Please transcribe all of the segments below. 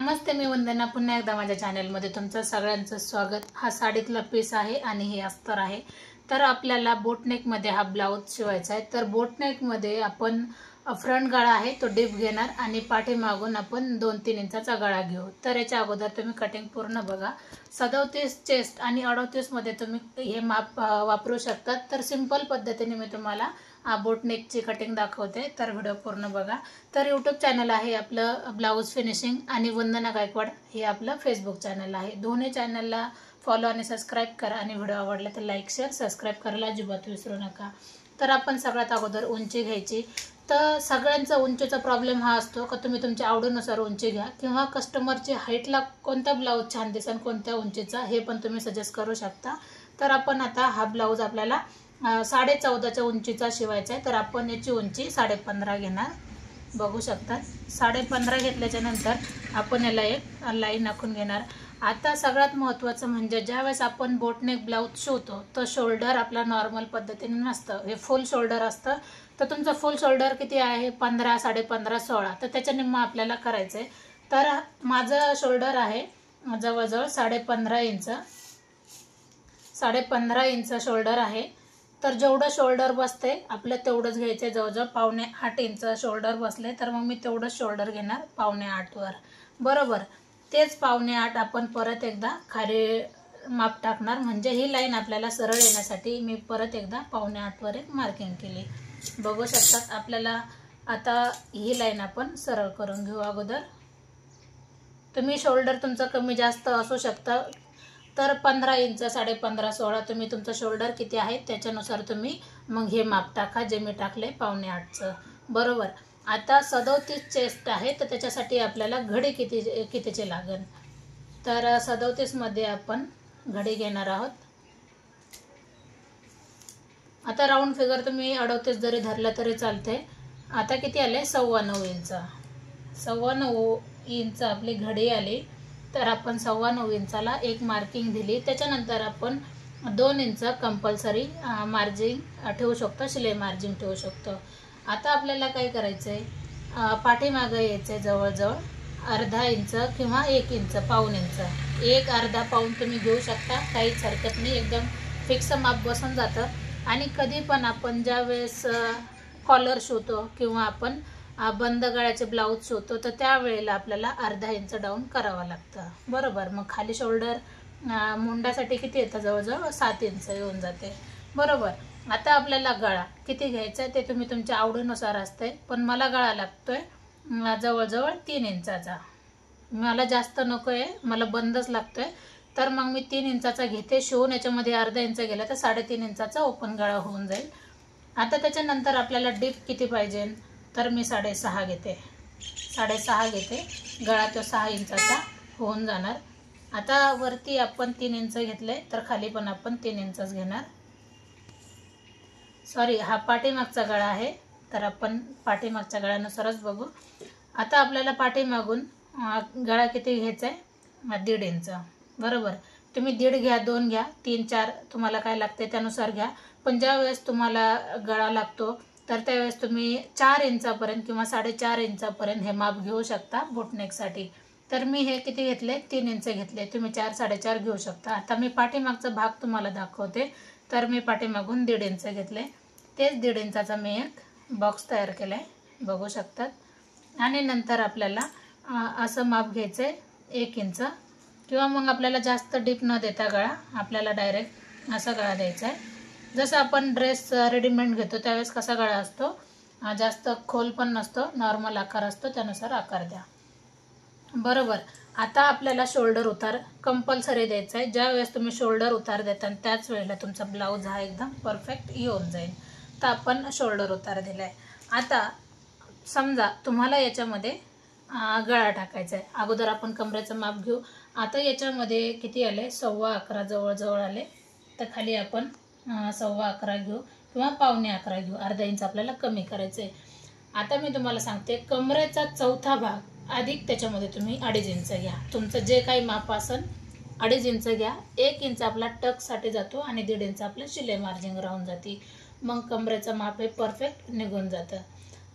नमस्ते, मी वंदना पुन्हा एकदा माझ्या चॅनलमध्ये तुमचं सगळ्यांचं स्वागत। हा साडीतला पीस आहे आणि हे अस्तर आहे। तर आपल्याला बोटनेक मध्ये हा ब्लाउज शिवायचा आहे। तर बोटनेक मध्ये आपण फ्रंट गळा आहे तो डीप घेणार आणि पाठीमागून आपण 2-3 इंचाचा गळा घेऊ। तर याच्या अगोदर तुम्ही कटिंग पूर्ण बघा। 37 चेस्ट आणि 38 मध्ये तुम्ही हे माप वापरू शकता। तर सिंपल पद्धतीने मी तुम्हाला बोटनेकची कटिंग दाखवते, तर व्हिडिओ पूर्ण बघा। तर यूट्यूब चॅनल आहे आपलं ब्लाउज फिनिशिंग आणि वंदना गायकवाड हे आपलं फेसबुक चॅनल आहे। दोन्ही चॅनलला फॉलो आणि सबस्क्राइब करा आणि व्हिडिओ आवडला तर लाईक शेअर सबस्क्राइब करायला अजिबात विसरू नका। तर आपण सगळ्यात अगोदर उंची घ्यायची। तर सगळ्यांचा उंचीचा प्रॉब्लेम हा असतो का तुम्ही तुमच्या आवडीनुसार उंची घ्या किंवा कस्टमरची हाईटला कोणता ब्लाउज छान दिसेल कोणत्या उंचीचा हे पण तुम्ही सजेस्ट करू शकता। तर आपण आता हा ब्लाउज आपल्याला 14.5 उंचीचा शिवायचा आहे। तर आपण याची उंची 15.5 घेणार, बघू शकता। 15.5 घेतल्याच्या नंतर आपण याला एक लाईन आखून घेणार। आता सगळ्यात महत्त्वाचं म्हणजे ज्यावेळेस आपण बोटनेक ब्लाउज शिवतो तर शोल्डर आपला नॉर्मल पद्धतीने नसतं, हे फुल शोल्डर असतं। तर तुमचं फुल शोल्डर किती आहे? 15, 15.5, 16। तर त्याच्या निम्मा आपल्याला करायचं आहे। तर माझं शोल्डर आहे जवळजवळ 15.5 इंच, 15.5 इंच शोल्डर आहे। तर जेवढं शोल्डर बसते आपलं तेवढंच घ्यायचं। जवळजवळ 7.5 इंच शोल्डर बसले तर मग मी तेवढंच शोल्डर घेणार 7.5 वर, बरोबर। तेच 7.5 आपण परत एकदा खाली माप टाकणार, म्हणजे ही लाईन आपल्याला सरळ येण्यासाठी मी परत एकदा 7.5 वर एक मार्किंग केली, बघू शकतात। आपल्याला आता ही लाईन आपण सरळ करून घेऊ। अगोदर तुम्ही शोल्डर तुमचं कमी जास्त असू शकतं, तर 15 इंच, 15.5, 16 तुम्ही तुमचं शोल्डर किती आहे त्याच्यानुसार तुम्ही मग हे माप टाका जे मी टाकले 7.5चं, बरोबर। आता 37 चेस्ट आहे तर त्याच्यासाठी आपल्याला घडी कितीची लागेल? तर 37 मध्ये आपण घडी घेणार आहोत। आता राऊंड फिगर तुम्ही 38 जरी धरला तरी चालते। आता किती आले? 9.25 इंच, 9.25 इंच आपली घडी आली। तर आपण 9.25 इंचाला एक मार्किंग दिली, त्याच्यानंतर आपण 2 इंच कंपल्सरी मार्जिन ठेवू शकतो, शिलाई मार्जिन ठेवू शकतो। आता आपल्याला काय करायचं आहे? पाठीमागं यायचं आहे जवळजवळ अर्धा इंच किंवा 1 इंच, पाऊण इंच, 1, अर्धा, पाऊण तुम्ही घेऊ शकता, काहीच हरकत नाही, एकदम फिक्स माप बसून जातं। आणि कधी पण आपण ज्या वेळेस कॉलर शिवतो किंवा आपण बंद गळ्याचे ब्लाउज शिवतो तर त्यावेळेला आपल्याला अर्धा इंच डाऊन करावं लागतं, बरोबर। मग खाली शोल्डर मुंडासाठी किती येतं? जवळजवळ 7 इंच येऊन जाते, बरोबर। आता आपल्याला गळा किती घ्यायचा ते तुम्ही तुमच्या आवडीनुसार असते, पण मला गळा लागतोय जवळजवळ 3 इंचाचा, मला जास्त नको आहे, मला बंदच लागतोय। तर मग मी 3 इंचाचा घेते शिवून, याच्यामध्ये अर्धा इंच गेला तर 3.5 इंचाचा ओपन गळा होऊन जाईल। आता त्याच्यानंतर आपल्याला डीप किती पाहिजे? तर मी 6.5 घेते, 6.5 घेते, गळा तो 6 इंचाचा होऊन जाणार। आता वरती आपण 3 इंच घेतले तर खाली पण आपण 3 इंचच घेणार। सॉरी, हा पाठीमागचा गळा आहे तर आपण पाठीमागच्या गळ्यानुसारच बघू। आता आपल्याला पाठीमागून गळा किती घ्यायचा आहे? 1.5 इंच, बरोबर। तुम्ही 1.5 घ्या, 2 घ्या, 3, 4 तुम्हाला काय लागते त्यानुसार घ्या। पण ज्या वेळेस तुम्हाला गळा लागतो तर त्यावेळेस तुम्ही 4 इंचापर्यंत किंवा 4.5 इंचापर्यंत हे माप घेऊ शकता बोटनेकसाठी। तर मी हे किती घेतले? 3 इंच घेतले, तुम्ही 4, 4.5 घेऊ शकता। आता मी पाठीमागचा भाग तुम्हाला दाखवते। तर मी पाठीमागून 1.5 इंच घेतले, तेच 1.5 इंचाचा मी एक बॉक्स तयार केला आहे, बघू शकतात। आणि नंतर आपल्याला असं माप घ्यायचं आहे 1 इंच, किंवा मग आपल्याला जास्त डीप न देता गळा आपल्याला डायरेक्ट असा गळा द्यायचा आहे। जसं आपण ड्रेस रेडीमेड घेतो त्यावेळेस कसा गळा असतो, जास्त खोल पण नसतो, नॉर्मल आकार असतो, त्यानुसार आकार द्या, बरोबर। आता आपल्याला शोल्डर उतार कंपल्सरी द्यायचा आहे। ज्या वेळेस तुम्ही शोल्डर उतार देता त्याच वेळेला तुमचा ब्लाउज हा एकदम परफेक्ट येऊन जाईल। तर आपण शोल्डर उतार दिला आहे। आता समजा तुम्हाला याच्यामध्ये गळा टाकायचा आहे, अगोदर आपण कमरेचं माप घेऊ। आता याच्यामध्ये किती आले? 11.25 जवळजवळ आले, तर खाली आपण 11.25 घेऊ किंवा 11.25 घेऊ, अर्धा इंच आपल्याला कमी करायचं आहे। आता मी तुम्हाला सांगते, कमरेचा चौथा भाग अधिक त्याच्यामध्ये तुम्ही 2.5 इंच घ्या, तुमचं जे काही माप असेल 2.5 इंच घ्या, 1 इंच आपला टक्ससाठी जातो आणि 1.5 इंच आपलं शिलाई मार्जिन राहून जाते, मग कमरेचं माप हे परफेक्ट निघून जातं।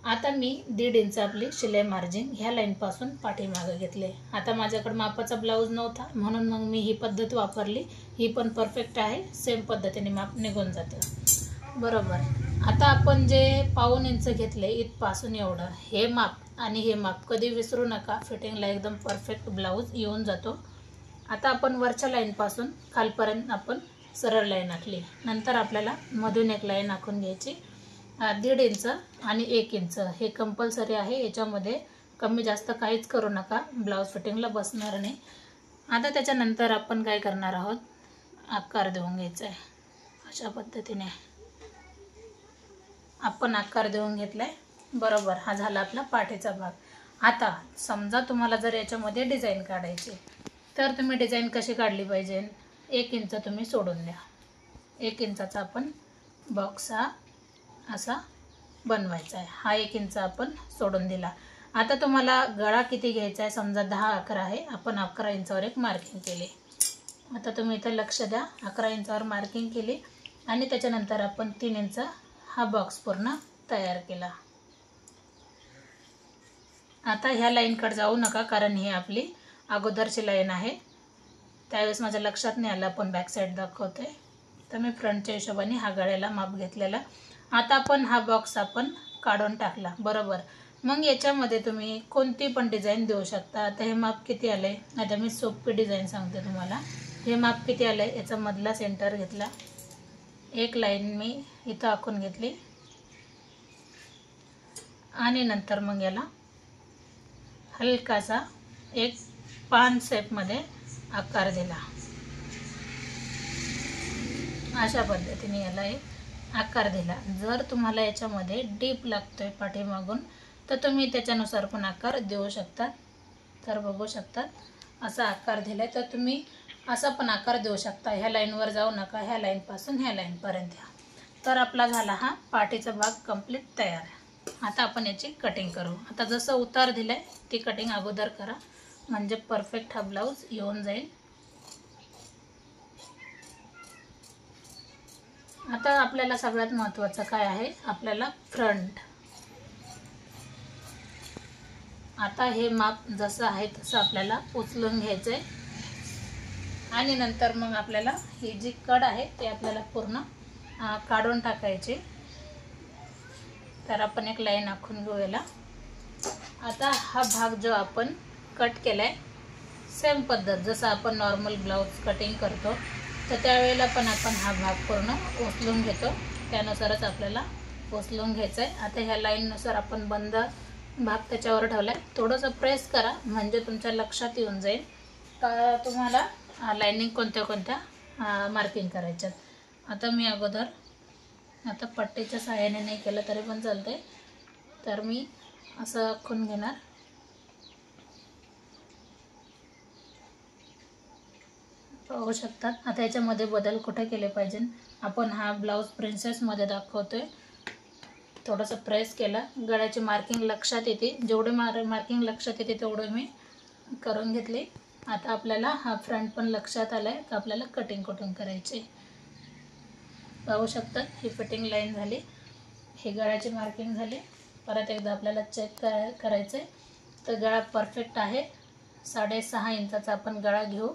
आता मी 1.5 इंच आपली शिलाई मार्जिन ह्या लाईनपासून पाठीमागे घेतले. आता माझ्याकडे मापाचा ब्लाऊज नव्हता म्हणून मग मी ही पद्धत वापरली. ही पण परफेक्ट आहे, सेम पद्धतीने माप निघून जातं बरोबर. आता आपण जे 1.5 इंच घेतले इथपासून एवढं, हे माप आणि हे माप कधी विसरू नका. फिटिंगला एकदम परफेक्ट ब्लाऊज येऊन जातो. आता आपण वरच्या लाईनपासून खालपर्यंत आपण सरळ लाईन आखली. नंतर आपल्याला मधून एक लाईन आखून घ्यायची. 1.5 इंच आणि 1 इंच हे कंपल्सरी आहे. याच्यामध्ये कमी जास्त काहीच करू नका, ब्लाऊज फिटिंगला बसणार नाही. आता त्याच्यानंतर आपण काय करणार आहोत, आकार देऊन घ्यायचा आहे. अशा पद्धतीने आपण आकार देऊन घेतलाय बरोबर. हा झाला आपला पाठीचा भाग. आता समजा तुम्हाला जर याच्यामध्ये डिझाईन काढायची तर तुम्ही डिझाईन कशी काढली पाहिजे, 1 इंच तुम्ही सोडून द्या. 1 इंचाचा आपण बॉक्स हा असा बनवायचा आहे. हा 1 इंच आपण सोडून दिला. आता तुम्हाला गळा किती घ्यायचा आहे, समजा 10-11 आहे, आपण 11 इंचावर एक मार्किंग केली. आता तुम्ही इथं लक्ष द्या, 11 इंचावर मार्किंग केली आणि त्याच्यानंतर आपण 3 इंच हा बॉक्स पूर्ण तयार केला. आता ह्या लाईनकडे जाऊ नका कारण ही आपली अगोदरची लाईन आहे. त्यावेळेस माझ्या लक्षात नाही आलं आपण बॅक साईड दाखवतोय, तर मी फ्रंटच्या हिशोबाने हा गळ्याला माप घेतलेला. आता आपण हा बॉक्स आपण काढून टाकला बरोबर. मग याच्यामध्ये तुम्ही कोणती पण डिझाईन देऊ शकता. आता हे माप किती आलंय, आता मी सोपी डिझाईन सांगते तुम्हाला. हे माप किती आलंय, याचा मधला सेंटर घेतला, एक लाईन मी इथं आखून घेतली आणि नंतर मग याला हलकासा एक पान शेपमध्ये आकार दिला. अशा पद्धतीने याला एक आकार दिला. जर तुम्हाला याच्यामध्ये डीप लागतोय पाठीमागून तर तुम्ही त्याच्यानुसार पण आकार देऊ शकता. तर बघू शकतात असा आकार दिलाय, तर तुम्ही असा पण आकार देऊ शकता. ह्या लाईनवर जाऊ नका, ह्या लाईनपासून ह्या लाईनपर्यंत या. तर आपला झाला हा पाठीचा भाग कंप्लीट तयार. आता आपण याची कटिंग करू. आता जसं उतार दिलाय ती कटिंग अगोदर करा म्हणजे परफेक्ट हा ब्लाऊज येऊन जाईल. आता आपल्याला सगळ्यात महत्त्वाचं काय आहे, आपल्याला फ्रंट. आता हे माप जसं आहे तसं आपल्याला उचलून घ्यायचं आहे आणि नंतर मग आपल्याला ही जी कड आहे ते आपल्याला पूर्ण काढून टाकायची. तर आपण एक लाईन आखून घेऊ याला. आता हा भाग जो आपण कट केलाय सेम पद्धत जसं आपण नॉर्मल ब्लाऊज कटिंग करतो तर त्यावेळेला पण आपण हा भाग पूर्ण उचलून घेतो, त्यानुसारच आपल्याला उचलून घ्यायचं आहे. आता ह्या लाईननुसार आपण बंद भाग त्याच्यावर ठेवला आहे. थोडंसं प्रेस करा म्हणजे तुमच्या लक्षात येऊन जाईल का तुम्हाला लाईनिंग कोणत्या कोणत्या मार्किंग करायच्यात. आता मी अगोदर आता पट्टीच्या सहाय्याने नाही केलं तरी पण चालते, तर मी असं आखून घेणार. पाहू शकतात. आता याच्यामध्ये बदल कुठे केले पाहिजे, आपण हा ब्लाऊज प्रिन्सेसमध्ये दाखवतोय. थोडंसं प्रेस केलं, गळ्याची मार्किंग लक्षात येते, जेवढे मार्किंग लक्षात येते तेवढं मी करून घेतली. आता आपल्याला हा फ्रंट पण लक्षात आला आहे तर आपल्याला कटिंग कुठून करायची. पाहू शकतात ही फिटिंग लाईन झाली, ही गळ्याची मार्किंग झाली. परत एकदा आपल्याला चेक करायचं आहे तर गळा परफेक्ट आहे. 6.5 इंचाचा आपण गळा घेऊ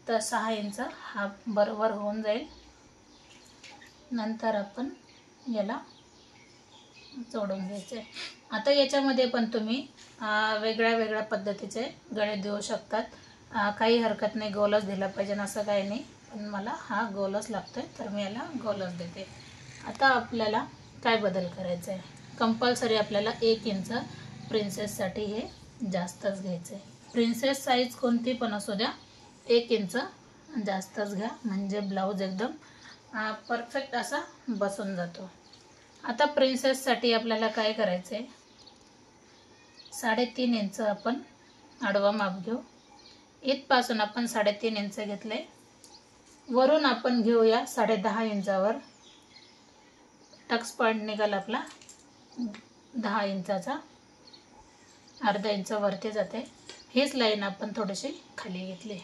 तर 6 इंच हा बरोबर होऊन जाईल. नंतर आपण याला जोडून घ्यायचे. आता याच्यामध्ये पण तुम्ही वेगळ्या वेगळ्या पद्धतीचे गळे देऊ शकतात, काही हरकत नाही. गोलच दिला पाहिजे असं काही नाही, पण मला हा गोलच लागतोय तर मी याला गोलच देते. आता आपल्याला काय बदल करायचा आहे, कंपल्सरी आपल्याला 1 इंच प्रिन्सेससाठी हे जास्तच घ्यायचं आहे. प्रिन्सेस साईज कोणती पण असू द्या, 1 इंच जास्तच घ्या म्हणजे ब्लाऊज एकदम परफेक्ट असा बसून जातो. आता प्रिन्सेससाठी आपल्याला काय करायचं आहे, 3.5 इंच आपण आडवा माप घेऊ. इथपासून आपण 3.5 इंच घेतले, वरून आपण घेऊया 10.5 इंचावर. टक्स पॉईंट निघाल आपला 10 इंचाचा, अर्धा इंच वरती जाते. हीच लाईन आपण थोडीशी खाली घेतली.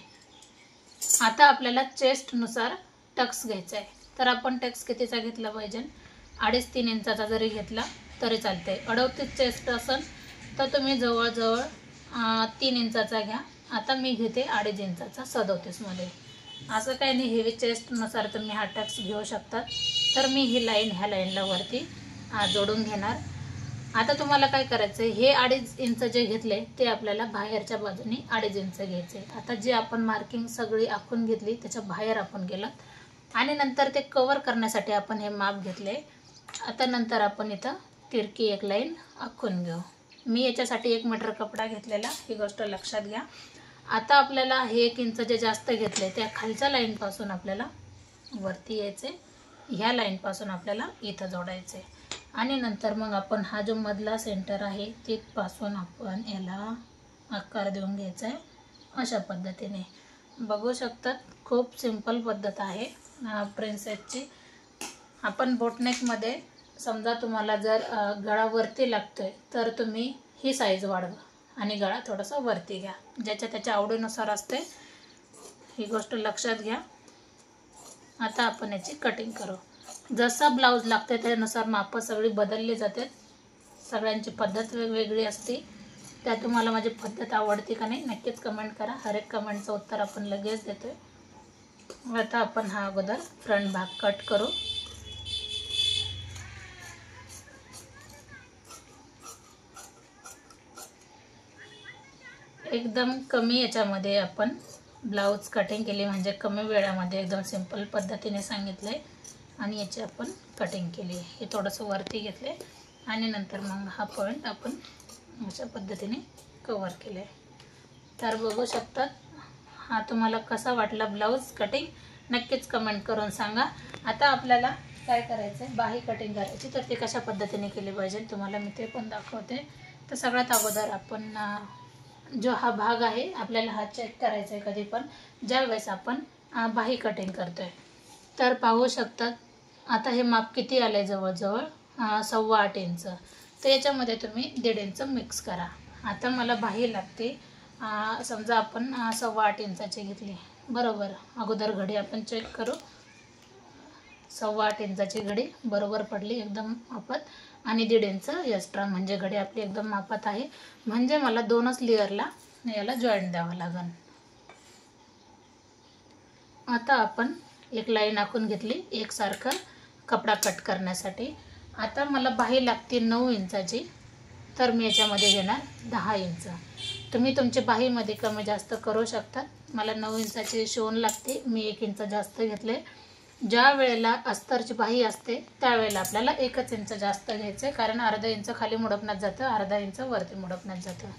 आता आपल्याला चेस्टनुसार टक्स घ्यायचा आहे, तर आपण टक्स कितीचा घेतला पाहिजे, 2.5-3 इंचाचा जरी घेतला तरी चालते. 38 चेस्ट असेल तर तुम्ही जवळजवळ 3 इंचाचा घ्या. आता मी घेते 2.5 इंचाचा 37मध्ये. असं काही नाही, हेवी चेस्टनुसार तुम्ही हा टक्स घेऊ शकतात. तर मी ही लाईन ह्या लाईनला वरती जोडून घेणार. आता तुम्हाला काय करायचं आहे, हे 2.5 इंच जे घेतले ते आपल्याला बाहेरच्या बाजूने 2.5 इंच घ्यायचे. आता जे आपण मार्किंग सगळी आखून घेतली त्याच्या बाहेर आपण गेलो आणि नंतर ते कवर करण्यासाठी आपण हे माप घेतले. आता नंतर आपण इथं तिरकी एक लाईन आखून घेऊ. मी याच्यासाठी 1 मीटर कपडा घेतलेला, ही गोष्ट लक्षात घ्या. आता आपल्याला हे 1 इंच जे जास्त घेतले त्या खालच्या लाईनपासून आपल्याला वरती यायचे, ह्या लाईनपासून आपल्याला इथं जोडायचे आणि नंतर मग आपण हा जो मधला सेंटर आहे तिथपासून आपण याला आकार देऊन घ्यायचा आहे. अशा पद्धतीने बघू शकतात, खूप सिंपल पद्धत आहे प्रिन्सेसची. आपण बोटनेकमध्ये समजा तुम्हाला जर गळा वरती लागतोय तर तुम्ही ही साईज वाढवा आणि गळा थोडासा वरती घ्या, ज्याच्या त्याच्या आवडीनुसार असते, ही गोष्ट लक्षात घ्या. आता आपण याची कटिंग करू. जसा ब्लाऊज लागते त्यानुसार माप सगळी बदलली जाते. सगळ्यांची पद्धत वेगवेगळी असते. त्या तुम्हाला माझी पद्धत आवडते का नाही नक्कीच कमेंट करा. हर एक कमेंटचं उत्तर आपण लगेच देतोय. आता आपण हा अगोदर फ्रंट भाग कट करू. एकदम कमी याच्यामध्ये आपण ब्लाऊज कटिंग केली, म्हणजे कमी वेळामध्ये एकदम सिंपल पद्धतीने सांगितलंय आणि याची आपण कटिंग केली. हे थोडंसं वरती घेतले आणि नंतर मग हा पॉईंट आपण अशा पद्धतीने कवर केले. तर बघू शकतात, हा तुम्हाला कसा वाटला ब्लाऊज कटिंग नक्कीच कमेंट करून सांगा. आता आपल्याला काय करायचं आहे, बाही कटिंग करायची, तर ते कशा पद्धतीने केली पाहिजे तुम्हाला मी ते पण दाखवते. तर सगळ्यात अगोदर आपण जो हा भाग आहे आपल्याला हा चेक करायचा आहे कधी पण ज्यावेळेस आपण बाही कटिंग करतोय. तर पाहू शकतात आता हे माप किती आले, जवळजवळ 8.25 इंच. तर याच्यामध्ये तुम्ही 1.5 इंच मिक्स करा. आता मला बाही लागते, समजा आपण 8.25 इंचाची घेतली बरोबर. अगोदर घडी आपण चेक करू. 8.25 इंचाची घडी बरोबर पडली एकदम मापात आणि 1.5 इंच एक्स्ट्रा, म्हणजे घडी आपली एकदम मापात आहे. म्हणजे मला 2च लेअरला याला जॉईंट द्यावं लागेल. आता आपण एक लाईन आखून घेतली एकसारखं कपडा कट करण्यासाठी. आता मला बाही लागते 9 इंचाची, तर मी याच्यामध्ये घेणार 10 इंच. तुम्ही तुमच्या बाहीमध्ये कमी जास्त करू शकता. मला 9 इंचाची शिवून लागते, मी 1 इंच जास्त घेतले. ज्या वेळेला अस्तरची बाही असते त्यावेळेला आपल्याला 1च इंच जास्त घ्यायचं आहे, कारण अर्धा इंच खाली मुडपण्यात जातं, अर्धा इंच वरती मुडपण्यात जातं.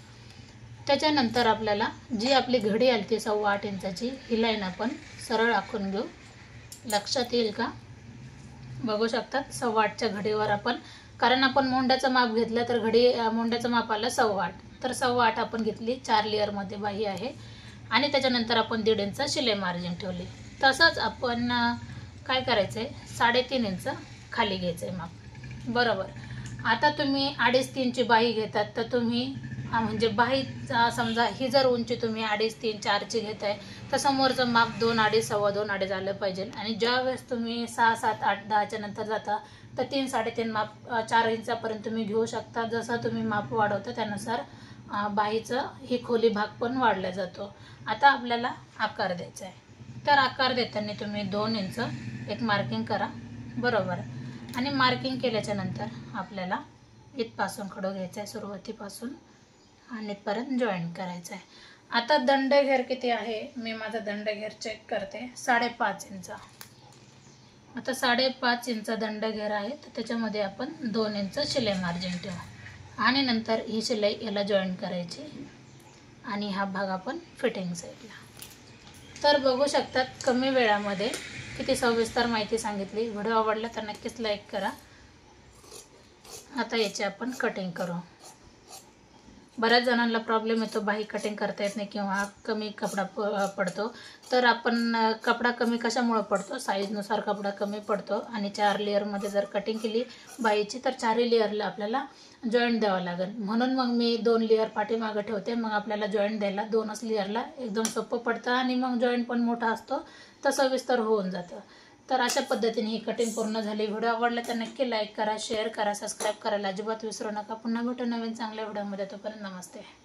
त्याच्यानंतर आपल्याला जी आपली घडी आली ती 8.25 इंचाची, ही लाईन आपण सरळ आखून घेऊ. लक्षात येईल का, बघू शकतात 8.25च्या घडीवर आपण, कारण आपण मोंड्याचं माप घेतलं तर घडी मोंड्याचं माप आलं 8.25, तर 8.25 आपण घेतली. 4 लेअरमध्ये बाही आहे आणि त्याच्यानंतर आपण 1.5 इंच शिलाई मार्जिन ठेवली. तसंच आपण काय करायचं आहे, 3.5 इंच खाली घ्यायचं आहे माप बरोबर. आता तुम्ही 2.5-3ची बाही घेतात तर तुम्ही म्हणजे बाही समजा ही जर उंची तुम्ही 2.5-3-4ची घेताय तर समोरचं माप 2, 2.5, 2.25 आलं पाहिजे. आणि ज्या वेळेस तुम्ही 6, 7, 8, 10च्या नंतर जाता तर 3, 3.5 माप 4 इंचापर्यंत तुम्ही घेऊ शकता. जसं तुम्ही माप वाढवता त्यानुसार बाहीचं ही खोली भाग पण वाढला जातो. आता आपल्याला आकार द्यायचा आहे, तर आकार देताना तुम्ही 2 इंच एक मार्किंग करा बरोबर. आणि मार्किंग केल्याच्या नंतर आपल्याला इथपासून खडू घ्यायचा आहे, सुरुवातीपासून आणि इथपर्यंत जॉईंट करायचं आहे. आता दंडघेर किती आहे, मी माझा दंडघेर चेक करते, 5.5 इंच. आता 5.5 इंच दंडघेर आहे, तर त्याच्यामध्ये आपण 2 इंच शिलाई मार्जिन ठेवू आणि नंतर ही शिलाई याला जॉईंट करायची आणि हा भाग आपण फिटिंग साईडला. तर बघू शकतात कमी वेळामध्ये किती सविस्तर माहिती सांगितली. व्हिडिओ आवडला तर नक्कीच लाईक करा. आता याची आपण कटिंग करू. बऱ्याच जणांना प्रॉब्लेम येतो, बाही कटिंग करता येत नाही किंवा कमी कपडा पडतो. तर आपण कपडा कमी कशामुळे पडतो, साईजनुसार कपडा कमी पडतो आणि 4 लेअरमध्ये जर कटिंग केली बाहीची तर 4ही लेअरला आपल्याला जॉईंट द्यावं लागेल. म्हणून मग मी 2 लेअर पाठीमागं ठेवते, मग आपल्याला जॉईंट द्यायला 2च लेअरला एकदम सोपं पडतं आणि मग जॉईंट पण मोठा असतो तर सविस्तर होऊन जातं. तर अशा पद्धतीने ही कटिंग पूर्ण झाली. व्हिडिओ आवडला तर नक्की लाईक करा, शेअर करा, सबस्क्राईब करायला अजिबात विसरू नका. पुन्हा भेटू नवीन चांगल्या व्हिडिओमध्ये. तोपर्यंत नमस्ते.